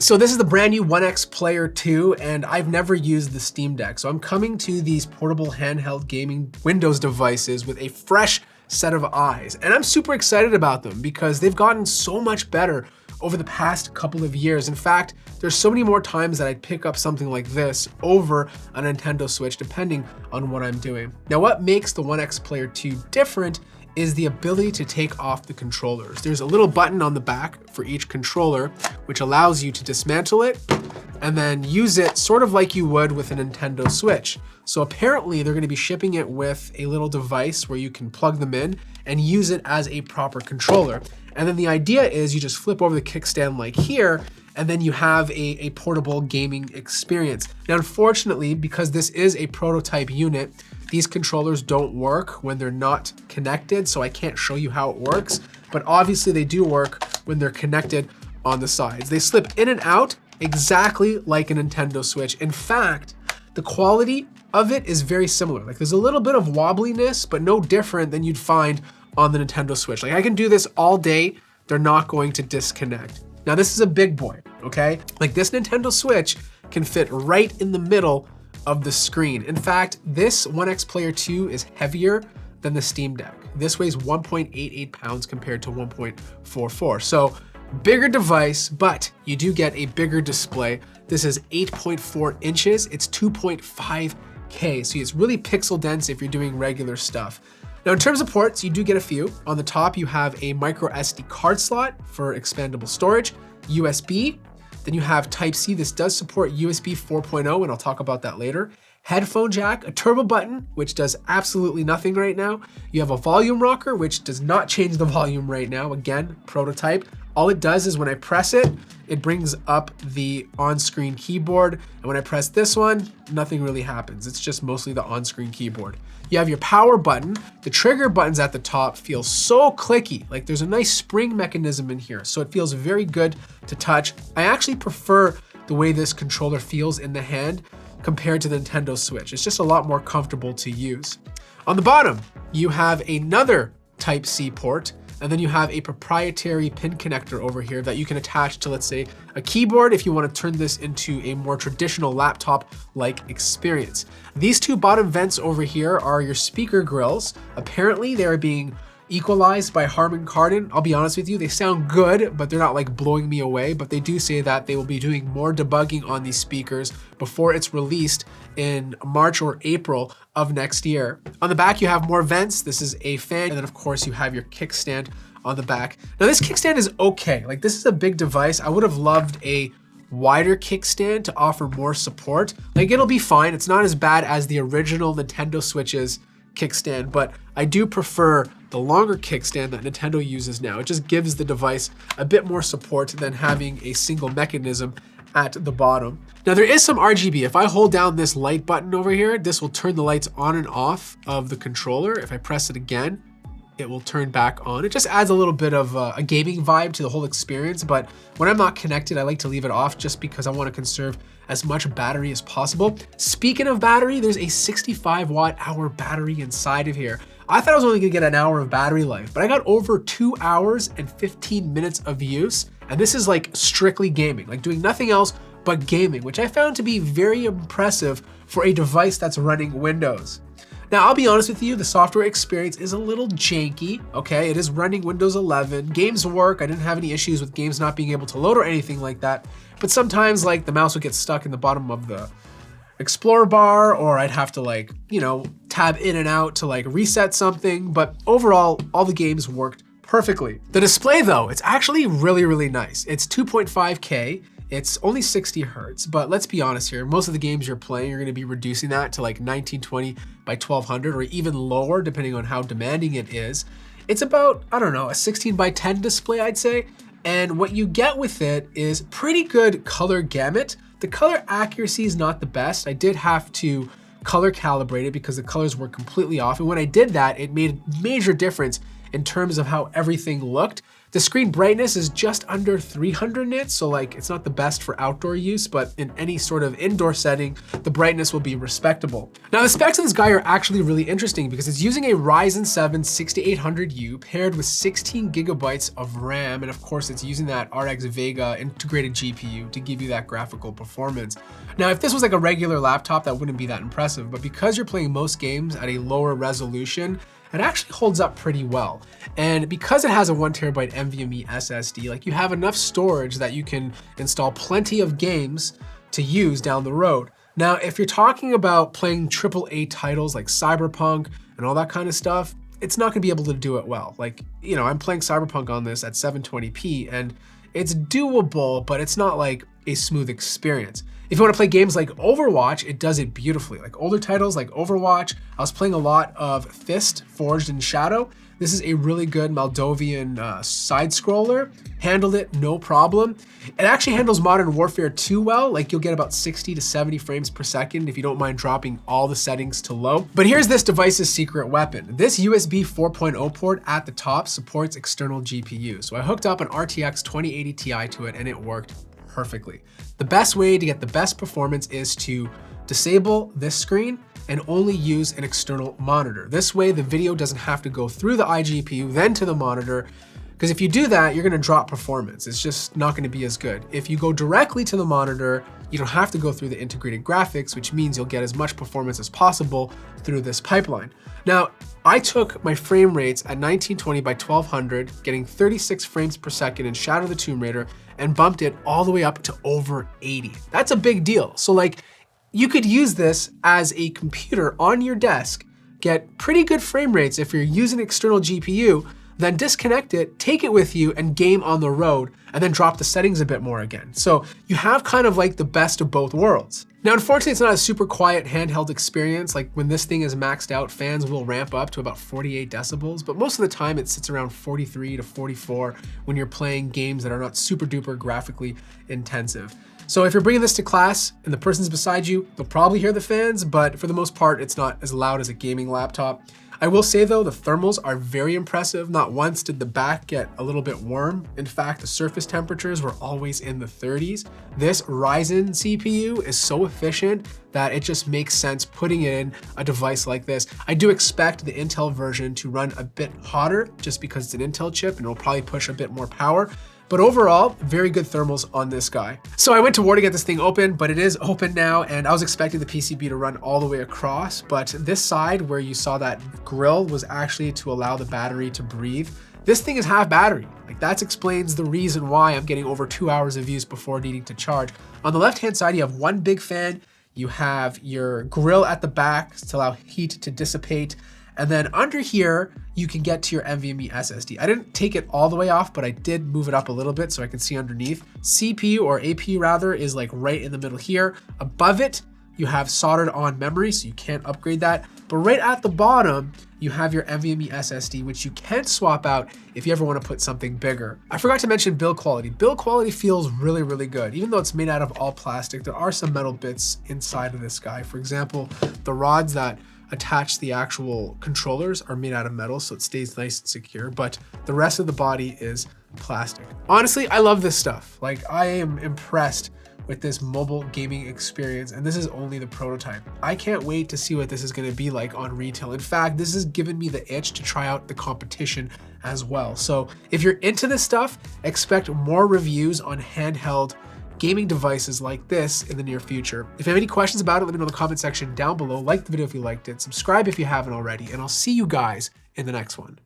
So this is the brand new OneXPlayer 2, and I've never used the Steam Deck. So I'm coming to these portable handheld gaming Windows devices with a fresh set of eyes. And I'm super excited about them because they've gotten so much better over the past couple of years. In fact, there's so many more times that I'd pick up something like this over a Nintendo Switch, depending on what I'm doing. Now, what makes the OneXPlayer 2 different is the ability to take off the controllers. There's a little button on the back for each controller, which allows you to dismantle it and then use it sort of like you would with a Nintendo Switch. So apparently they're gonna be shipping it with a little device where you can plug them in and use it as a proper controller. And then the idea is you just flip over the kickstand like here, and then you have a portable gaming experience. Now, unfortunately, because this is a prototype unit, these controllers don't work when they're not connected, so I can't show you how it works, but obviously they do work when they're connected on the sides. They slip in and out exactly like a Nintendo Switch. In fact, the quality of it is very similar. Like, there's a little bit of wobbliness, but no different than you'd find on the Nintendo Switch. Like, I can do this all day, they're not going to disconnect. Now, this is a big boy, okay? Like, this Nintendo Switch can fit right in the middle of the screen. In fact, this OneXPlayer 2 is heavier than the Steam Deck. This weighs 1.88 pounds compared to 1.44. So bigger device, but you do get a bigger display. This is 8.4 inches. It's 2.5K. So it's really pixel dense if you're doing regular stuff. Now, in terms of ports, you do get a few. On the top, you have a micro SD card slot for expandable storage, USB. Then you have Type-C. This does support USB 4.0, and I'll talk about that later. Headphone jack, a turbo button, which does absolutely nothing right now. You have a volume rocker, which does not change the volume right now. Again, prototype. All it does is when I press it, it brings up the on-screen keyboard. And when I press this one, nothing really happens. It's just mostly the on-screen keyboard. You have your power button. The trigger buttons at the top feel so clicky. Like, there's a nice spring mechanism in here, so it feels very good to touch. I actually prefer the way this controller feels in the hand compared to the Nintendo Switch. It's just a lot more comfortable to use. On the bottom, you have another Type-C port, and then you have a proprietary pin connector over here that you can attach to, let's say, a keyboard if you want to turn this into a more traditional laptop-like experience. These two bottom vents over here are your speaker grills. Apparently, they are being equalized by Harman Kardon. I'll be honest with you, they sound good, but they're not like blowing me away. But they do say that they will be doing more debugging on these speakers before it's released in March or April of next year. On the back, you have more vents. This is a fan. And then of course you have your kickstand on the back. Now, this kickstand is okay. Like, this is a big device. I would have loved a wider kickstand to offer more support. Like, it'll be fine. It's not as bad as the original Nintendo Switch's kickstand, but I do prefer the longer kickstand that Nintendo uses now. It just gives the device a bit more support than having a single mechanism at the bottom. Now, there is some RGB. If I hold down this light button over here, this will turn the lights on and off of the controller. If I press it again, it will turn back on. It just adds a little bit of a gaming vibe to the whole experience, but when I'm not connected, I like to leave it off just because I want to conserve as much battery as possible. Speaking of battery, there's a 65 watt-hour battery inside of here. I thought I was only gonna get an hour of battery life, but I got over 2 hours and 15 minutes of use, and this is like strictly gaming, like doing nothing else but gaming, which I found to be very impressive for a device that's running Windows. Now, I'll be honest with you, the software experience is a little janky, okay? It is running Windows 11. Games work. I didn't have any issues with games not being able to load or anything like that. But sometimes, like, the mouse would get stuck in the bottom of the Explorer bar, or I'd have to, like, you know, tab in and out to, like, reset something. But overall, all the games worked perfectly. The display, though, it's actually really, really nice. It's 2.5K. It's only 60 hertz, but let's be honest here. Most of the games you're playing, you're gonna be reducing that to like 1920 by 1200 or even lower, depending on how demanding it is. It's about, I don't know, a 16 by 10 display, I'd say. And what you get with it is pretty good color gamut. The color accuracy is not the best. I did have to color calibrate it because the colors were completely off. And when I did that, it made a major difference in terms of how everything looked. The screen brightness is just under 300 nits, so like it's not the best for outdoor use, but in any sort of indoor setting, the brightness will be respectable. Now the specs of this guy are actually really interesting because it's using a Ryzen 7 6800U paired with 16 gigabytes of RAM, and of course it's using that RX Vega integrated GPU to give you that graphical performance. Now if this was like a regular laptop, that wouldn't be that impressive, but because you're playing most games at a lower resolution, it actually holds up pretty well. And because it has a 1TB NVMe SSD, like you have enough storage that you can install plenty of games to use down the road. Now, if you're talking about playing AAA titles like Cyberpunk and all that kind of stuff, it's not gonna be able to do it well. Like, you know, I'm playing Cyberpunk on this at 720p and it's doable, but it's not like a smooth experience. If you want to play games like Overwatch, it does it beautifully. Like older titles like Overwatch, I was playing a lot of Fist, Forged in Shadow. This is a really good Moldovan side scroller. Handled it, no problem. It actually handles Modern Warfare 2 well. Like you'll get about 60 to 70 frames per second if you don't mind dropping all the settings to low. But here's this device's secret weapon. This USB 4.0 port at the top supports external GPU. So I hooked up an RTX 2080 Ti to it and it worked perfectly. The best way to get the best performance is to disable this screen and only use an external monitor. This way the video doesn't have to go through the iGPU, then to the monitor, because if you do that, you're gonna drop performance. It's just not gonna be as good. If you go directly to the monitor, you don't have to go through the integrated graphics, which means you'll get as much performance as possible through this pipeline. Now, I took my frame rates at 1920 by 1200, getting 36 frames per second in Shadow the Tomb Raider, and bumped it all the way up to over 80. That's a big deal. So like, you could use this as a computer on your desk, get pretty good frame rates if you're using external GPU, then disconnect it, take it with you and game on the road, and then drop the settings a bit more again. So you have kind of like the best of both worlds. Now, unfortunately, it's not a super quiet handheld experience. Like when this thing is maxed out, fans will ramp up to about 48 decibels, but most of the time it sits around 43 to 44 when you're playing games that are not super duper graphically intensive. So if you're bringing this to class and the person's beside you, they'll probably hear the fans, but for the most part, it's not as loud as a gaming laptop. I will say though, the thermals are very impressive. Not once did the back get a little bit warm. In fact, the surface temperatures were always in the 30s. This Ryzen CPU is so efficient that it just makes sense putting it in a device like this. I do expect the Intel version to run a bit hotter just because it's an Intel chip and it'll probably push a bit more power. But overall, very good thermals on this guy. So I went to war to get this thing open, but it is open now, and I was expecting the PCB to run all the way across, but this side where you saw that grill was actually to allow the battery to breathe. This thing is half battery. Like that explains the reason why I'm getting over 2 hours of use before needing to charge. On the left-hand side, you have one big fan, you have your grill at the back to allow heat to dissipate, and then under here, you can get to your NVMe SSD. I didn't take it all the way off, but I did move it up a little bit so I can see underneath. CPU or AP rather is like right in the middle here. Above it, you have soldered on memory, so you can't upgrade that. But right at the bottom, you have your NVMe SSD, which you can swap out if you ever want to put something bigger. I forgot to mention build quality. Build quality feels really, really good. Even though it's made out of all plastic, there are some metal bits inside of this guy. For example, the rods that attach the actual controllers are made out of metal, so it stays nice and secure, but the rest of the body is plastic. Honestly, I love this stuff. Like, I am impressed with this mobile gaming experience, and this is only the prototype. I can't wait to see what this is gonna be like on retail. In fact, this has given me the itch to try out the competition as well. So if you're into this stuff, expect more reviews on handheld gaming devices like this in the near future. If you have any questions about it, let me know in the comment section down below. Like the video if you liked it, subscribe if you haven't already, and I'll see you guys in the next one.